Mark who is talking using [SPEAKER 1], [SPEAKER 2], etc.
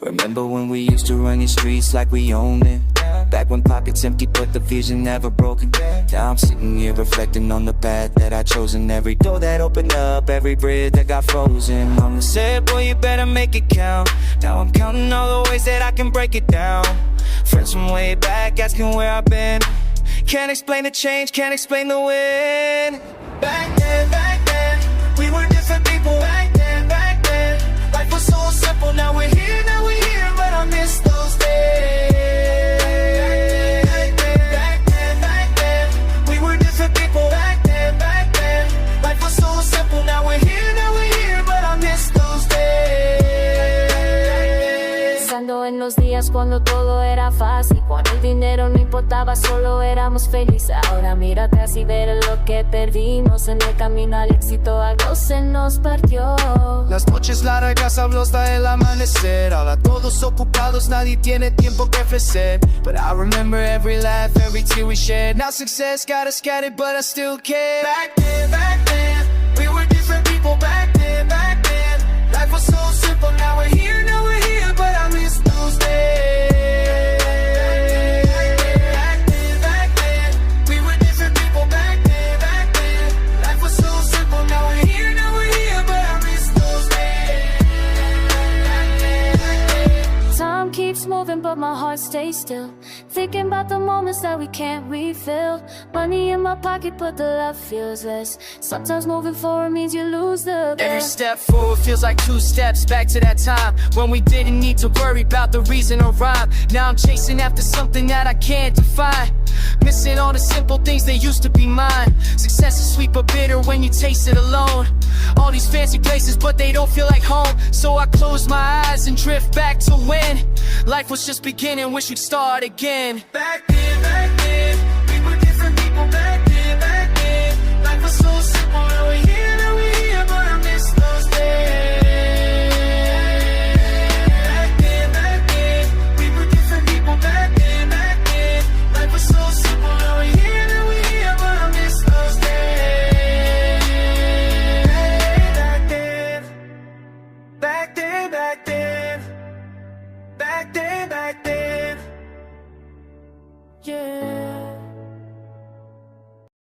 [SPEAKER 1] Remember when we used to run these streets like we owned it? Back when pockets empty but the vision never broken. Now I'm sitting here reflecting on the path that I chosen. Every door that opened up, every bridge that got frozen. Mama said, boy, you better make it count. Now I'm counting all the ways that I can break it down. Friends from way back asking where I've been. Can't explain the change, can't explain the win. Back then, we were different people. Back then, life was so simple. Now we're here, but I miss those days. Back then, we were different people. Back then, life was so simple. Now we're here, but I miss those days.
[SPEAKER 2] Pensando en los días cuando todo era fácil, cuando el dinero no importaba, solo éramos felices. Ahora mira atrás y ver lo que perdimos. En el camino al éxito algo se nos perdió.
[SPEAKER 3] Las noches largas hablo hasta el amanecer. Ahora todos ocupados, nadie tiene tiempo que ofrecer. But I remember every laugh, every tear we shared. Now success got us scattered, but I still care. Back then, we were different people. Back then, life was so simple. Now we're here, but I miss those days. Back then, we were different people. Back then, life was so simple. Now we're here, but I miss those days.
[SPEAKER 2] Time keeps moving but my heart stays still, thinking about the moments that we can't refill. Money in my pocket but the love feels less. Sometimes moving forward means you lose the best.
[SPEAKER 3] Every step forward feels like 2 steps back to that time when we didn't need to worry about the reason or rhyme. Now I'm chasing after something that I can't define, missing all the simple things that used to be mine. Success is sweet but bitter when you taste it alone. All these fancy places but they don't feel like home. So I close my eyes and drift back to when life was just beginning, wish we'd start again. Back then,